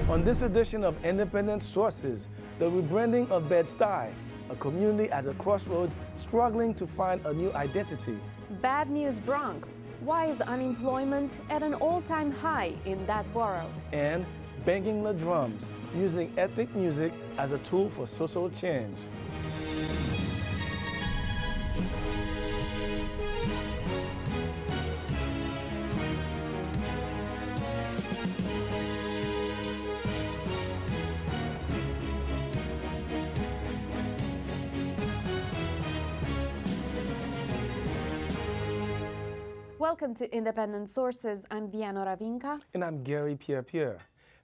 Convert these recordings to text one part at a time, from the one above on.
On this edition of Independent Sources, the rebranding of Bed-Stuy, a community at a crossroads struggling to find a new identity. Bad news Bronx. Why is unemployment at an all-time high in that borough? And banging the drums, using ethnic music as a tool for social change. Welcome to Independent Sources. I'm Viano Ravinka. And I'm Gary Pierre-Pierre.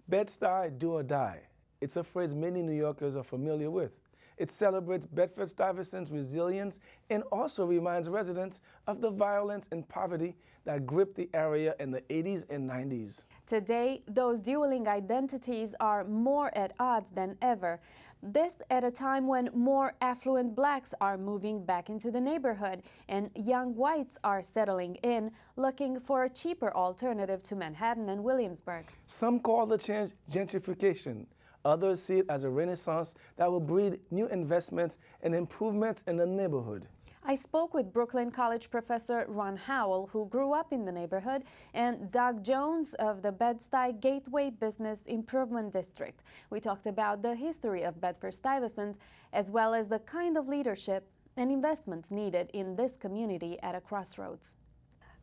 Bed-Stuy, do or die. It's a phrase many New Yorkers are familiar with. It celebrates Bedford-Stuyvesant's resilience and also reminds residents of the violence and poverty that gripped the area in the 80s and 90s. Today, those dueling identities are more at odds than ever. This at a time when more affluent blacks are moving back into the neighborhood and young whites are settling in, looking for a cheaper alternative to Manhattan and Williamsburg. Some call the change gentrification. Others see it as a renaissance that will breed new investments and improvements in the neighborhood. I spoke with Brooklyn College professor Ron Howell, who grew up in the neighborhood, and Doug Jones of the Bed-Stuy Gateway Business Improvement District. We talked about the history of Bedford-Stuyvesant, as well as the kind of leadership and investments needed in this community at a crossroads.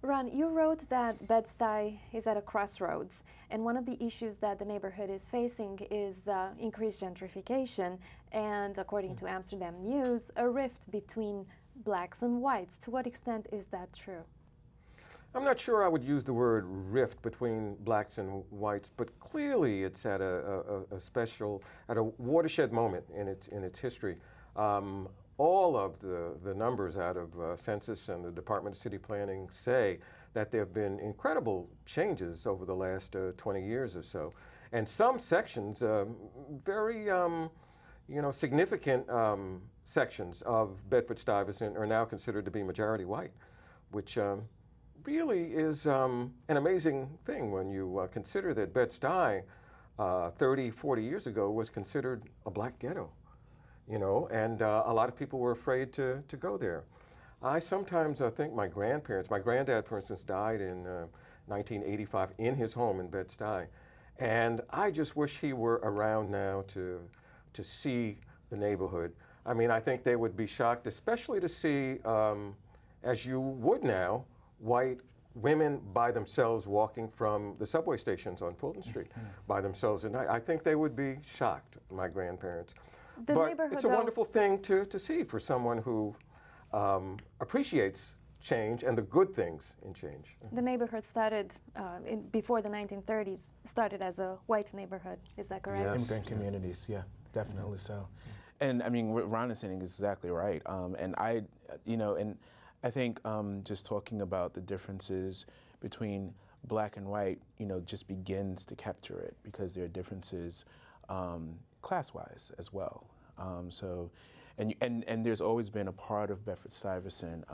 Ron, you wrote that Bed-Stuy is at a crossroads, and one of the issues that the neighborhood is facing is increased gentrification, and according to Amsterdam News, a rift between blacks and whites. To what extent is that true? I'm not sure I would use the word rift between blacks and whites, but clearly it's at a watershed moment in its history. All of the numbers out of Census and the Department of City Planning say that there have been incredible changes over the last 20 years or so. And some sections, very significant sections of Bedford-Stuyvesant are now considered to be majority white, which really is an amazing thing when you consider that Bed-Stuy 30, 40 years ago was considered a black ghetto. And a lot of people were afraid to go there. I sometimes think my granddad, for instance, died in 1985 in his home in Bed-Stuy. And I just wish he were around now to see the neighborhood. I mean, I think they would be shocked, especially to see, as you would now, white women by themselves walking from the subway stations on Fulton Street by themselves at night. I think they would be shocked, my grandparents. But it's a wonderful thing to see for someone who appreciates change and the good things in change. The neighborhood started before the 1930s, started as a white neighborhood. Is that correct? Yes. Immigrant communities, yeah, definitely so. And I mean, what Ron is saying is exactly right. And I think just talking about the differences between black and white, just begins to capture it because there are differences class-wise as well. And there's always been a part of Bedford-Stuyvesant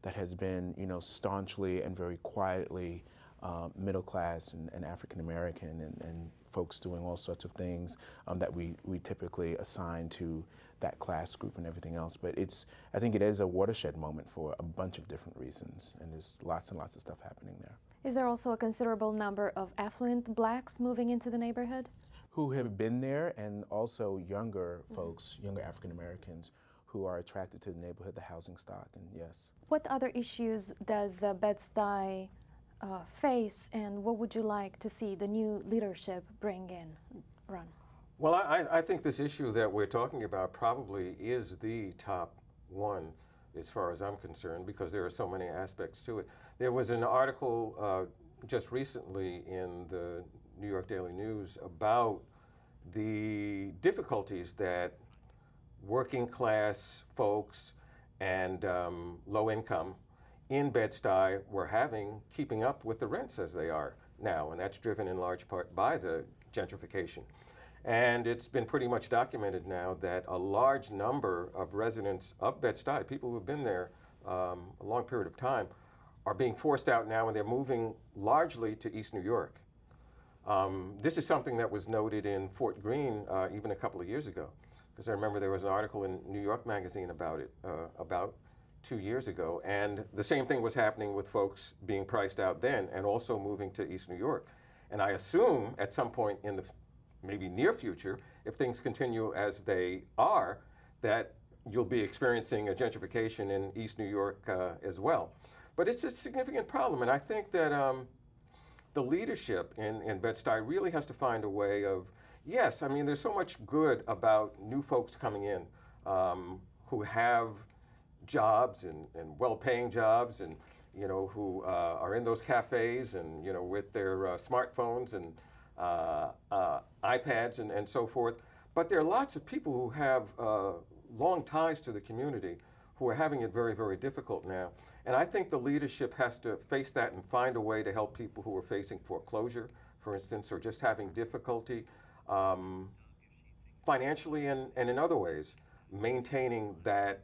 that has been, staunchly and very quietly middle class and African American and folks doing all sorts of things that we typically assign to that class group and everything else. But I think it is a watershed moment for a bunch of different reasons, and there's lots and lots of stuff happening there. Is there also a considerable number of affluent blacks moving into the neighborhood? Who have been there, and also younger folks, younger African Americans who are attracted to the neighborhood, the housing stock, and yes. What other issues does Bed-Stuy face, and what would you like to see the new leadership bring in? Ron. Well, I think this issue that we're talking about probably is the top one as far as I'm concerned, because there are so many aspects to it. There was an article just recently in the New York Daily News about the difficulties that working class folks and low income in Bed-Stuy were having keeping up with the rents as they are now, and that's driven in large part by the gentrification. And it's been pretty much documented now that a large number of residents of Bed-Stuy, people who have been there a long period of time, are being forced out now, and they're moving largely to East New York. This is something that was noted in Fort Greene even a couple of years ago, because I remember there was an article in New York Magazine about it about 2 years ago, and the same thing was happening with folks being priced out then and also moving to East New York. And I assume at some point in the maybe near future, if things continue as they are, that you'll be experiencing a gentrification in East New York as well. But it's a significant problem, and I think that the leadership in Bed-Stuy really has to find a way of, yes, I mean, there's so much good about new folks coming in who have jobs and well-paying jobs, and who are in those cafes and with their smartphones and iPads and so forth. But there are lots of people who have long ties to the community who are having it very, very difficult now. And I think the leadership has to face that and find a way to help people who are facing foreclosure, for instance, or just having difficulty financially and in other ways, maintaining that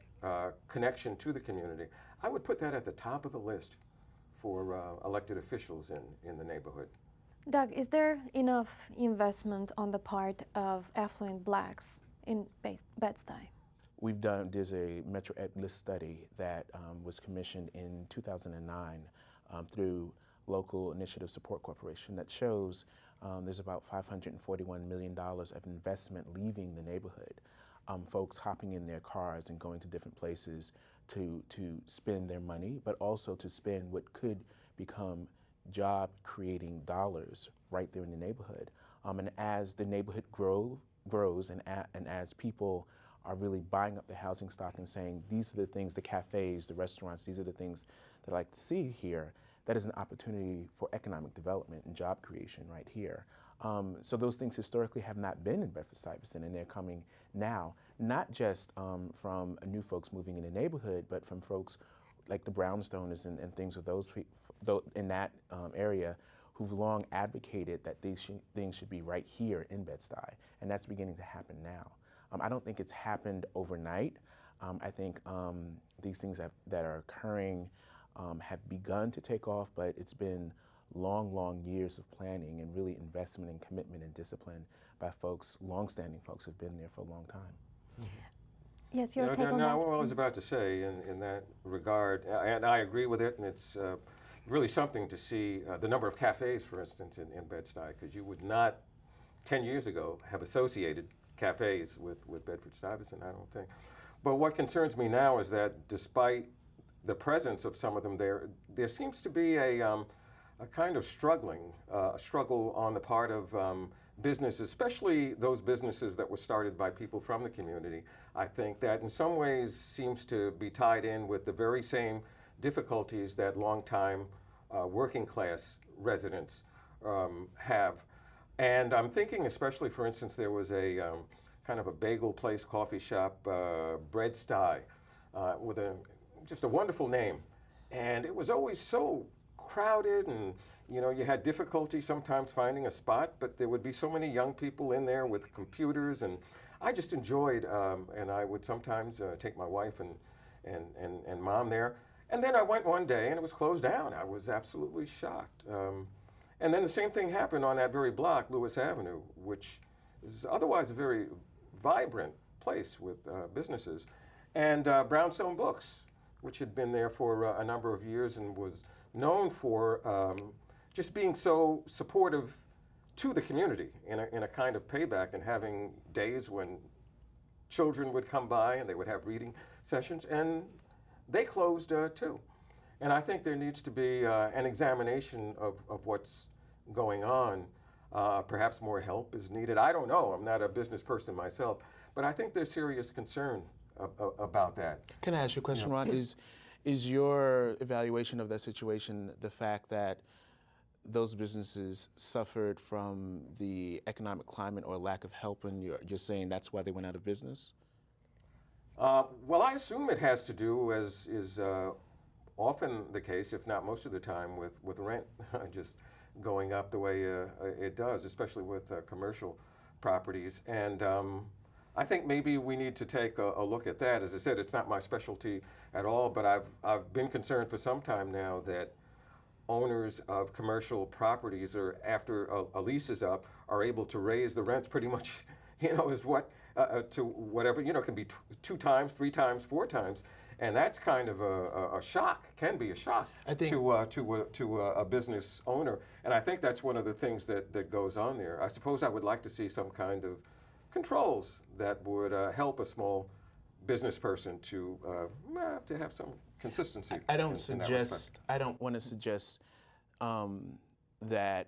connection to the community. I would put that at the top of the list for elected officials in the neighborhood. Doug, is there enough investment on the part of affluent blacks in Bed-Stuy? There's a Metro Ed list study that was commissioned in 2009 through Local Initiative Support Corporation that shows there's about $541 million of investment leaving the neighborhood. Folks hopping in their cars and going to different places to spend their money, but also to spend what could become job-creating dollars right there in the neighborhood. And as the neighborhood grows and as people are really buying up the housing stock and saying, these are the things, the cafes, the restaurants, these are the things that I like to see here, that is an opportunity for economic development and job creation right here. So those things historically have not been in Bedford-Stuyvesant, and they're coming now, not just from new folks moving in the neighborhood, but from folks like the brownstones and things of those in that area who've long advocated that these things should be right here in Bed-Stuy, and that's beginning to happen now. I don't think it's happened overnight. I think these things that are occurring have begun to take off, but it's been long years of planning and really investment and commitment and discipline by folks, longstanding folks who've been there for a long time. Mm-hmm. Yes, your take on that? What I was about to say in that regard, and I agree with it, and it's really something to see the number of cafes, for instance, in Bed-Stuy, because you would not 10 years ago have associated cafes with Bedford-Stuyvesant, I don't think. But what concerns me now is that despite the presence of some of them there seems to be a kind of struggle on the part of businesses, especially those businesses that were started by people from the community. I think that in some ways seems to be tied in with the very same difficulties that longtime working class residents have. And I'm thinking especially, for instance, there was a kind of a bagel place, coffee shop, Bed-Stuy, with just a wonderful name. And it was always so crowded, and you had difficulty sometimes finding a spot, but there would be so many young people in there with computers, and I just enjoyed, and I would sometimes take my wife and mom there. And then I went one day and it was closed down. I was absolutely shocked. And then the same thing happened on that very block, Lewis Avenue, which is otherwise a very vibrant place with businesses. And Brownstone Books, which had been there for a number of years and was known for just being so supportive to the community in a kind of payback, and having days when children would come by and they would have reading sessions, and they closed too. And I think there needs to be an examination of what's going on. Perhaps more help is needed. I don't know. I'm not a business person myself, but I think there's serious concern about that. Can I ask you a question, Ron? Is your evaluation of that situation the fact that those businesses suffered from the economic climate or lack of help, and you're saying that's why they went out of business? Well, I assume it has to do, as is often the case, if not most of the time, with rent just going up the way it does, especially with commercial properties. And I think maybe we need to take a look at that. As I said, it's not my specialty at all, but I've been concerned for some time now that owners of commercial properties, or after a lease is up, are able to raise the rents pretty much, is what, to whatever, it can be 2 times, 3 times, 4 times. And that's kind of a shock, can be a shock to a business owner. And I think that's one of the things that goes on there. I suppose I would like to see some kind of controls that would help a small business person to have some consistency. I don't want to suggest that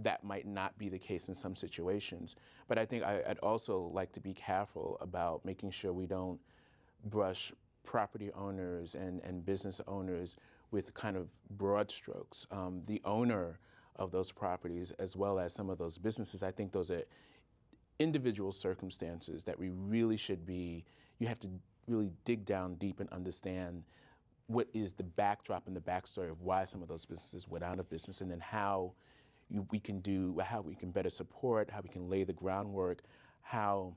that might not be the case in some situations. But I think I'd also like to be careful about making sure we don't brush property owners and business owners with kind of broad strokes. The owner of those properties, as well as some of those businesses, I think those are individual circumstances that we really should be, you have to really dig down deep and understand what is the backdrop and the backstory of why some of those businesses went out of business, and then how we can better support, how we can lay the groundwork, how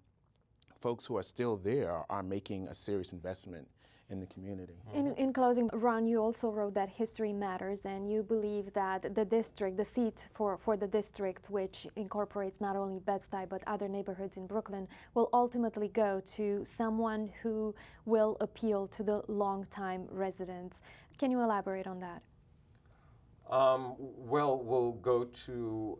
folks who are still there are making a serious investment in the community. In closing, Ron, you also wrote that history matters, and you believe that the district, the seat for the district, which incorporates not only Bed-Stuy but other neighborhoods in Brooklyn, will ultimately go to someone who will appeal to the longtime residents. Can you elaborate on that? Well, we'll go to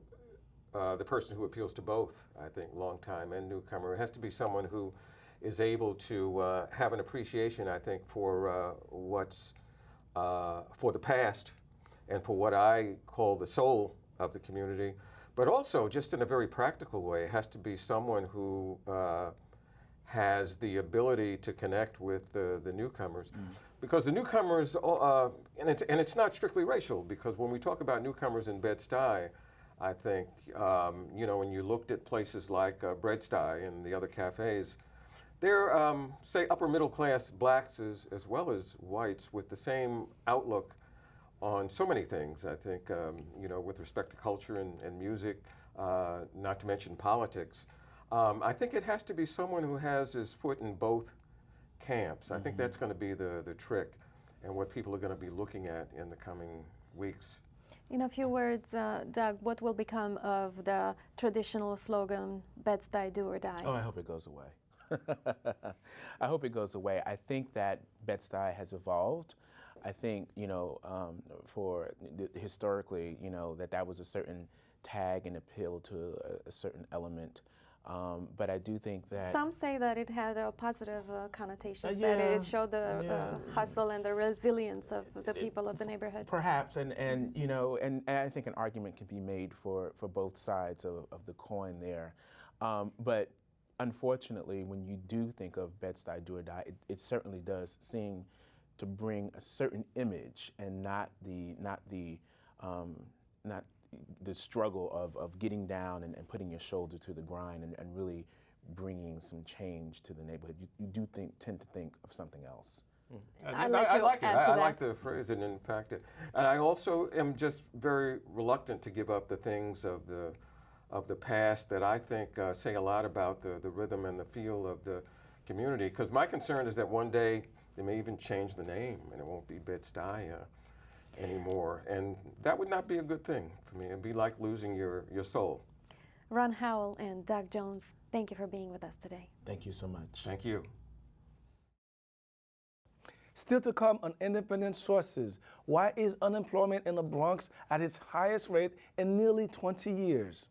the person who appeals to both, I think, longtime and newcomer. It has to be someone who is able to have an appreciation, I think, for what's for the past and for what I call the soul of the community, but also just in a very practical way. It has to be someone who has the ability to connect with the newcomers, because the newcomers, and it's not strictly racial, because when we talk about newcomers in Bed-Stuy, I think when you looked at places like Bed-Stuy and the other cafes, they're, say, upper middle class blacks as well as whites with the same outlook on so many things, I think, with respect to culture and music, not to mention politics. I think it has to be someone who has his foot in both camps. I think that's going to be the trick and what people are going to be looking at in the coming weeks. In a few words, Doug, what will become of the traditional slogan, Bed-Stuy, do or die? Oh, I hope it goes away. I hope it goes away. I think that Bed-Stuy has evolved. I think, historically, that was a certain tag and appeal to a certain element. But I do think that some say that it had a positive connotations, that it showed the hustle and the resilience of the people of the neighborhood. Perhaps, and I think an argument can be made for both sides of the coin there. But unfortunately, when you do think of Bed-Stuy, do or die, it certainly does seem to bring a certain image, and not the struggle of getting down and putting your shoulder to the grind and really bringing some change to the neighborhood. You do tend to think of something else. I like it. I like the phrase, and in fact, and I also am just very reluctant to give up the things of the past that I think say a lot about the rhythm and the feel of the community. Because my concern is that one day they may even change the name, and it won't be Bed-Stuy anymore, and that would not be a good thing for me. It'd be like losing your soul. Ron Howell and Doug Jones, thank you for being with us today. Thank you so much. Thank you. Still to come on Independent Sources, why is unemployment in the Bronx at its highest rate in nearly 20 years?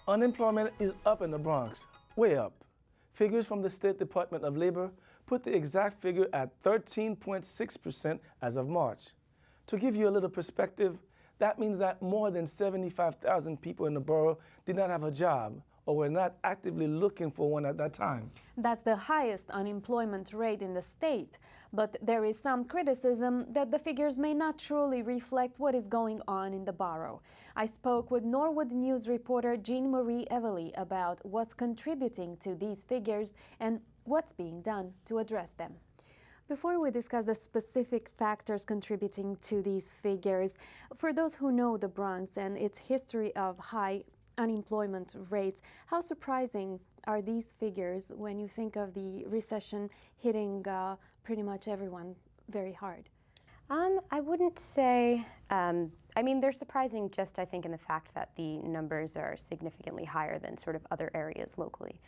Unemployment is up in the Bronx, way up. Figures from the State Department of Labor put the exact figure at 13.6% as of March. To give you a little perspective, that means that more than 75,000 people in the borough did not have a job or were not actively looking for one at that time. That's the highest unemployment rate in the state, but there is some criticism that the figures may not truly reflect what is going on in the borough. I spoke with Norwood News reporter Jean Marie Evely about what's contributing to these figures and what's being done to address them. Before we discuss the specific factors contributing to these figures, for those who know the Bronx and its history of high unemployment rates, how surprising are these figures when you think of the recession hitting pretty much everyone very hard? I wouldn't say, I mean, they're surprising just, I think, in the fact that the numbers are significantly higher than sort of other areas locally.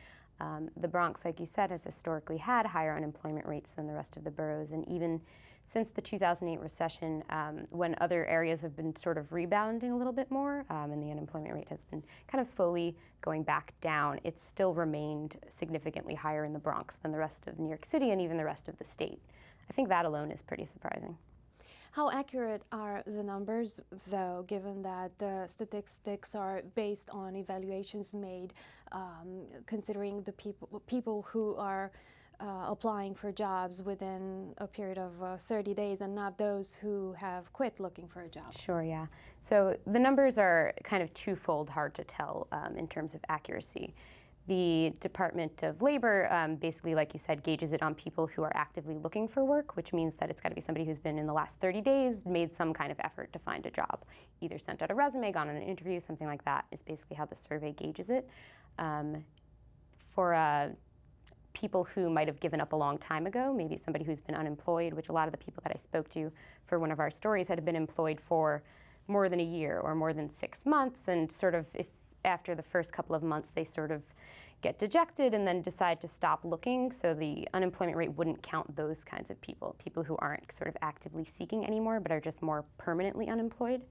The Bronx, like you said, has historically had higher unemployment rates than the rest of the boroughs, and even since the 2008 recession, when other areas have been sort of rebounding a little bit more, and the unemployment rate has been kind of slowly going back down, it's still remained significantly higher in the Bronx than the rest of New York City and even the rest of the state. I think that alone is pretty surprising. How accurate are the numbers, though, given that the statistics are based on evaluations made considering the people who are applying for jobs within a period of 30 days and not those who have quit looking for a job? Sure, yeah. So the numbers are kind of twofold hard to tell in terms of accuracy. The Department of Labor basically, like you said, gauges it on people who are actively looking for work, which means that it's got to be somebody who's been in the last 30 days, made some kind of effort to find a job, either sent out a resume, gone on an interview, something like that is basically how the survey gauges it. For people who might have given up a long time ago, maybe somebody who's been unemployed, which a lot of the people that I spoke to for one of our stories had been employed for more than a year or more than 6 months, and sort of if after the first couple of months they sort of get dejected and then decide to stop looking, so the unemployment rate wouldn't count those kinds of people who aren't sort of actively seeking anymore but are just more permanently unemployed.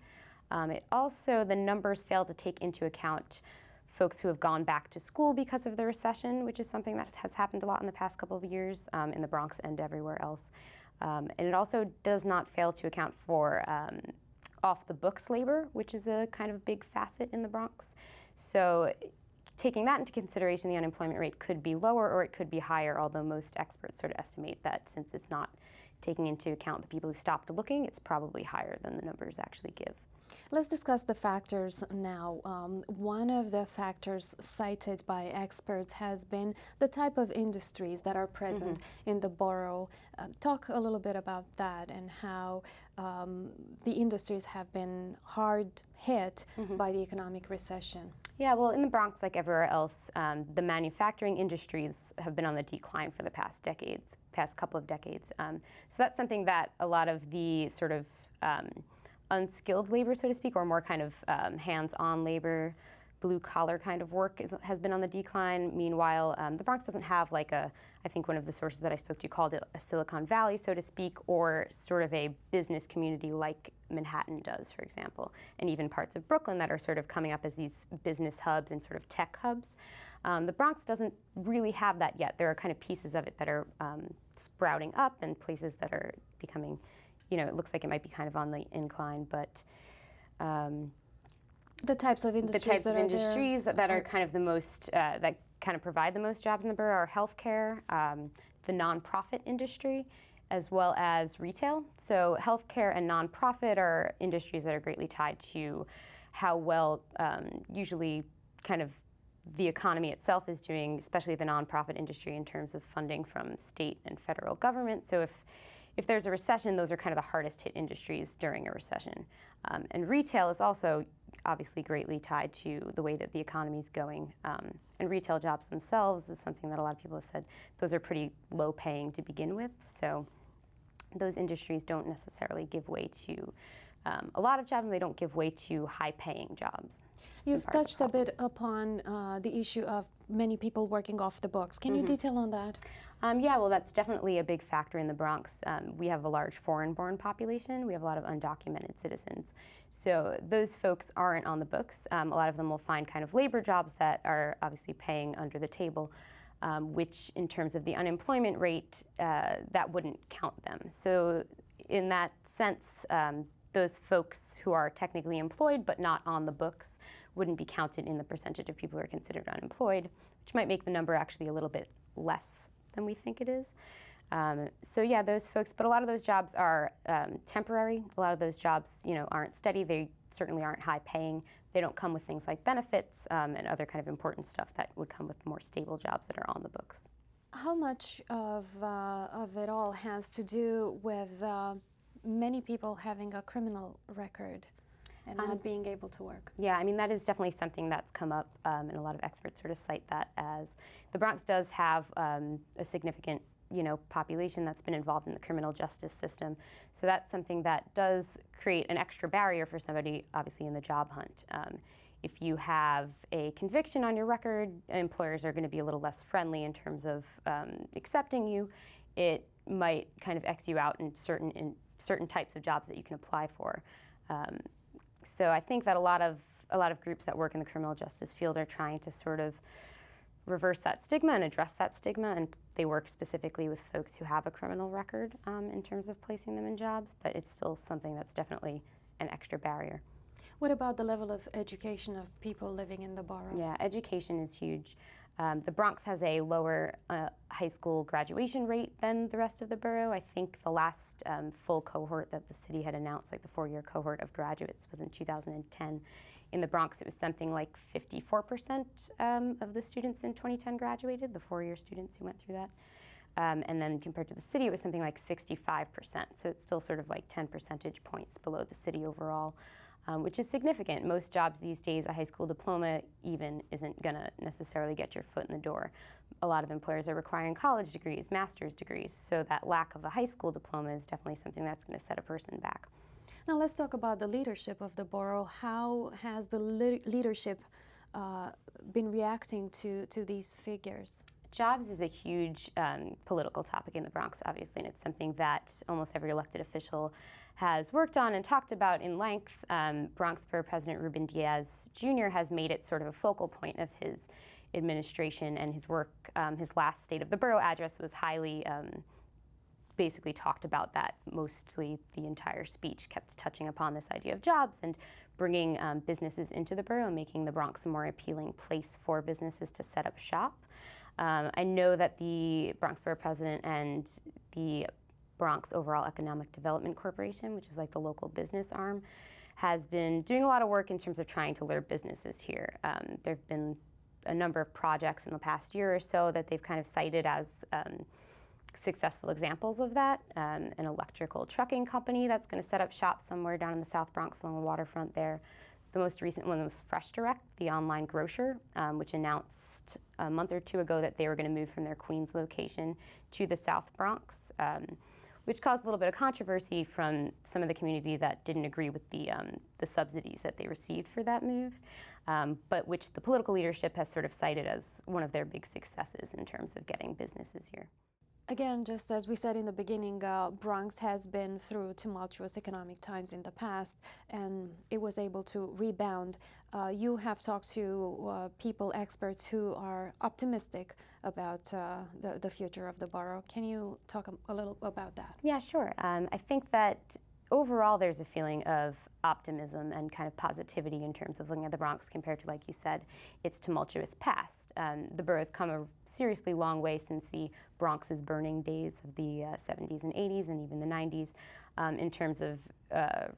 It also, the numbers fail to take into account folks who have gone back to school because of the recession, which is something that has happened a lot in the past couple of years in the Bronx and everywhere else. And it also does not fail to account for off-the-books labor, which is a kind of big facet in the Bronx. So taking that into consideration, the unemployment rate could be lower or it could be higher, although most experts sort of estimate that since it's not taking into account the people who stopped looking, it's probably higher than the numbers actually give. Let's discuss the factors now. One of the factors cited by experts has been the type of industries that are present in the borough. Talk a little bit about that and how the industries have been hard hit by the economic recession. Yeah, well, in the Bronx, like everywhere else, the manufacturing industries have been on the decline for the past couple of decades. So that's something that a lot of the sort of unskilled labor, so to speak, or more kind of hands-on labor, blue-collar kind of work has been on the decline. Meanwhile, the Bronx doesn't have like I think one of the sources that I spoke to called it a Silicon Valley, so to speak, or sort of a business community like Manhattan does, for example, and even parts of Brooklyn that are sort of coming up as these business hubs and sort of tech hubs. The Bronx doesn't really have that yet. There are kind of pieces of it that are sprouting up and places that are becoming, you know, it looks like it might be kind of on the incline, but the types of industries that are kind of the most, that kind of provide the most jobs in the borough are healthcare, the nonprofit industry, as well as retail. So healthcare and nonprofit are industries that are greatly tied to how well usually kind of the economy itself is doing, especially the nonprofit industry in terms of funding from state and federal government. So if there's a recession, those are kind of the hardest hit industries during a recession. And retail is also obviously greatly tied to the way that the economy is going. And retail jobs themselves is something that a lot of people have said, those are pretty low paying to begin with. So those industries don't necessarily give way to a lot of jobs, and they don't give way to high paying jobs. You've touched a bit upon the issue of many people working off the books. Can you detail on that? Yeah, well, that's definitely a big factor in the Bronx. We have a large foreign-born population. We have a lot of undocumented citizens. So those folks aren't on the books. A lot of them will find kind of labor jobs that are obviously paying under the table, which in terms of the unemployment rate, that wouldn't count them. So in that sense, those folks who are technically employed but not on the books wouldn't be counted in the percentage of people who are considered unemployed, which might make the number actually a little bit less than we think it is. So yeah, those folks, but a lot of those jobs are temporary. A lot of those jobs, you know, aren't steady. They certainly aren't high paying. They don't come with things like benefits and other kind of important stuff that would come with more stable jobs that are on the books. How much of it all has to do with many people having a criminal record and not being able to work? Yeah, I mean, that is definitely something that's come up, and a lot of experts sort of cite that as the Bronx does have a significant population that's been involved in the criminal justice system. So that's something that does create an extra barrier for somebody, obviously, in the job hunt. If you have a conviction on your record, employers are going to be a little less friendly in terms of accepting you. It might kind of X you out in certain types of jobs that you can apply for. So I think that a lot of groups that work in the criminal justice field are trying to sort of reverse that stigma and address that stigma, and they work specifically with folks who have a criminal record in terms of placing them in jobs, but it's still something that's definitely an extra barrier. What about the level of education of people living in the borough? Yeah, education is huge. The Bronx has a lower high school graduation rate than the rest of the borough. I think the last full cohort that the city had announced, like the 4-year cohort of graduates, was in 2010. In the Bronx, it was something like 54% of the students in 2010 graduated, the 4-year students who went through that. And then compared to the city, it was something like 65%. So it's still sort of like 10 percentage points below the city overall, which is significant. Most jobs these days, a high school diploma even isn't going to necessarily get your foot in the door. A lot of employers are requiring college degrees, master's degrees, so that lack of a high school diploma is definitely something that's going to set a person back. Now let's talk about the leadership of the borough. How has the leadership been reacting to these figures? Jobs is a huge political topic in the Bronx, obviously, and it's something that almost every elected official has worked on and talked about in length. Bronx Borough President Ruben Diaz Jr. has made it sort of a focal point of his administration and his work. His last State of the Borough address was highly basically talked about that. Mostly the entire speech kept touching upon this idea of jobs and bringing businesses into the borough and making the Bronx a more appealing place for businesses to set up shop. I know that the Bronx Borough President and the Bronx Overall Economic Development Corporation, which is like the local business arm, has been doing a lot of work in terms of trying to lure businesses here. There have been a number of projects in the past year or so that they've kind of cited as successful examples of that. An electrical trucking company that's going to set up shop somewhere down in the South Bronx along the waterfront there. The most recent one was Fresh Direct, the online grocer, which announced a month or two ago that they were going to move from their Queens location to the South Bronx, which caused a little bit of controversy from some of the community that didn't agree with the subsidies that they received for that move, but which the political leadership has sort of cited as one of their big successes in terms of getting businesses here. Again, just as we said in the beginning, Bronx has been through tumultuous economic times in the past, and it was able to rebound. You have talked to people, experts who are optimistic about the future of the borough. Can you talk a little about that? Yeah, sure. I think that overall there's a feeling of optimism and kind of positivity in terms of looking at the Bronx compared to, like you said, its tumultuous past. The borough has come a seriously long way since the Bronx's burning days of the 70s and 80s and even the 90s in terms of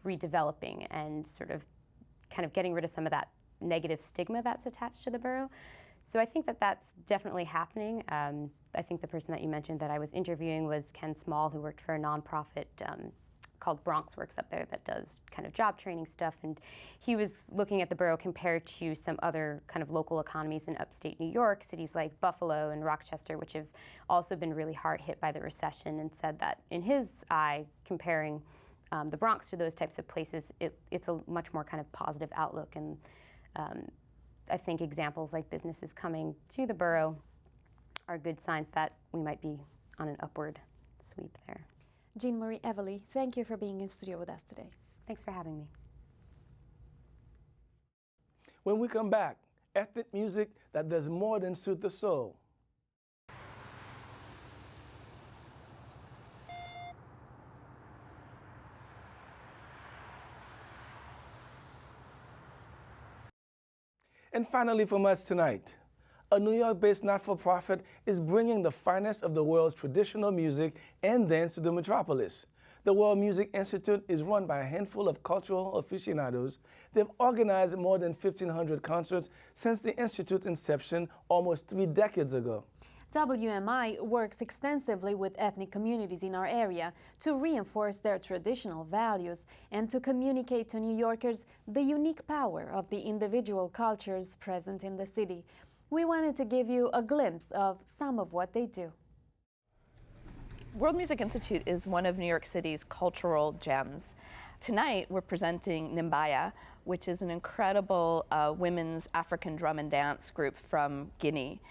redeveloping and sort of kind of getting rid of some of that negative stigma that's attached to the borough. So I think that that's definitely happening. I think the person that you mentioned that I was interviewing was Ken Small, who worked for a nonprofit called Bronx Works up there that does kind of job training stuff, and he was looking at the borough compared to some other kind of local economies in upstate New York, cities like Buffalo and Rochester, which have also been really hard hit by the recession, and said that in his eye, comparing the Bronx to those types of places, it's a much more kind of positive outlook, and I think examples like businesses coming to the borough are good signs that we might be on an upward sweep there. Jean Marie Evely, thank you for being in studio with us today. Thanks for having me. When we come back, ethnic music that does more than soothe the soul. And finally from us tonight, a New York-based not-for-profit is bringing the finest of the world's traditional music and dance to the metropolis. The World Music Institute is run by a handful of cultural aficionados. They've organized more than 1,500 concerts since the Institute's inception almost 3 decades ago. WMI works extensively with ethnic communities in our area to reinforce their traditional values and to communicate to New Yorkers the unique power of the individual cultures present in the city. We wanted to give you a glimpse of some of what they do. World Music Institute is one of New York City's cultural gems. Tonight we're presenting Nimbaya, which is an incredible women's African drum and dance group from Guinea.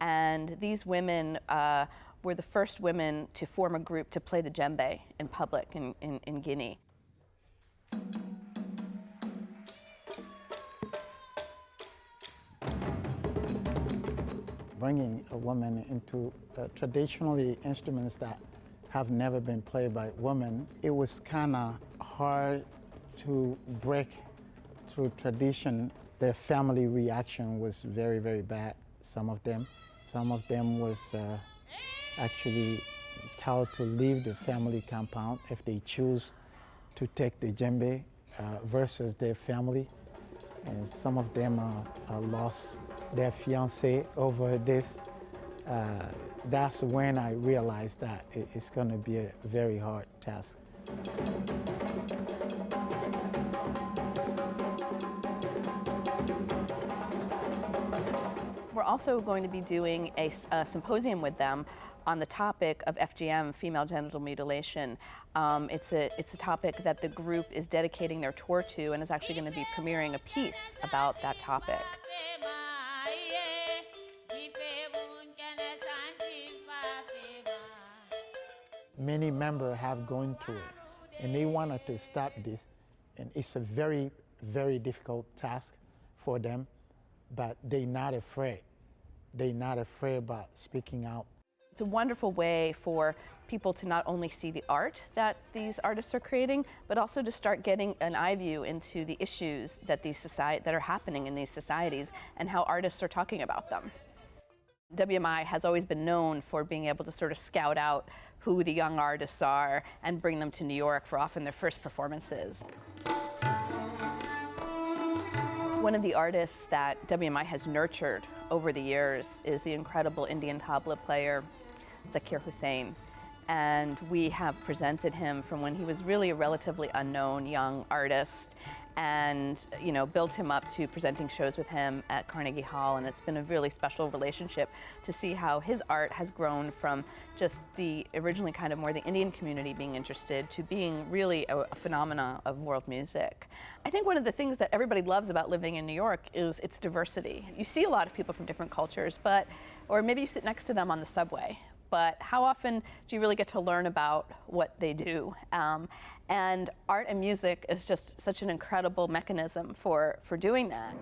And these women were the first women to form a group to play the djembe in public in Guinea. Bringing a woman into traditionally instruments that have never been played by women, it was kind of hard to break through tradition. Their family reaction was very, very bad, some of them. Some of them was actually told to leave the family compound if they choose to take the djembe versus their family. And some of them lost their fiancé over this. That's when I realized that it's going to be a very hard task. We're also going to be doing a symposium with them on the topic of FGM, female genital mutilation. It's a topic that the group is dedicating their tour to and is actually going to be premiering a piece about that topic. Many members have gone through it, and they wanted to stop this, and it's a very, very difficult task for them, but they're not afraid. They're not afraid about speaking out. It's a wonderful way for people to not only see the art that these artists are creating, but also to start getting an eye view into the issues that that are happening in these societies and how artists are talking about them. WMI has always been known for being able to sort of scout out who the young artists are and bring them to New York for often their first performances. One of the artists that WMI has nurtured over the years is the incredible Indian tabla player, Zakir Hussain. And we have presented him from when he was really a relatively unknown young artist and built him up to presenting shows with him at Carnegie Hall, and it's been a really special relationship to see how his art has grown from just the originally kind of more the Indian community being interested to being really a phenomenon of world music. I think one of the things that everybody loves about living in New York is its diversity. You see a lot of people from different cultures, or maybe you sit next to them on the subway, but how often do you really get to learn about what they do? And art and music is just such an incredible mechanism for doing that.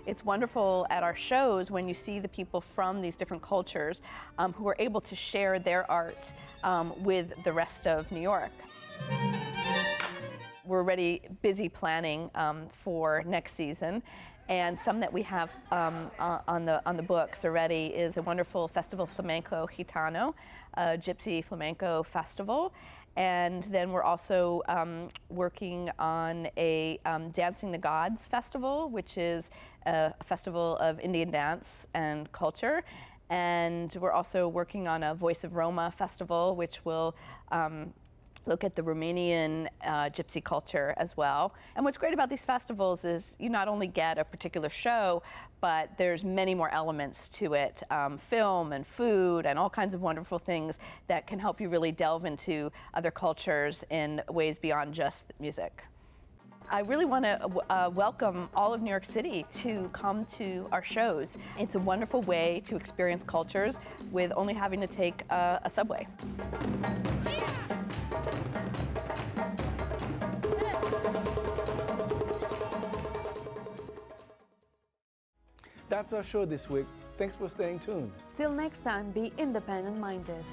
It's wonderful at our shows when you see the people from these different cultures who are able to share their art with the rest of New York. We're already busy planning for next season. And some that we have on the books already is a wonderful festival, Flamenco Gitano, a gypsy flamenco festival. And then we're also working on a Dancing the Gods festival, which is a festival of Indian dance and culture. And we're also working on a Voice of Roma festival, which will look at the Romanian gypsy culture as well. And what's great about these festivals is you not only get a particular show, but there's many more elements to it, film and food and all kinds of wonderful things that can help you really delve into other cultures in ways beyond just music. I really want to welcome all of New York City to come to our shows. It's a wonderful way to experience cultures with only having to take a subway. That's our show this week. Thanks for staying tuned. Till next time, be independent-minded.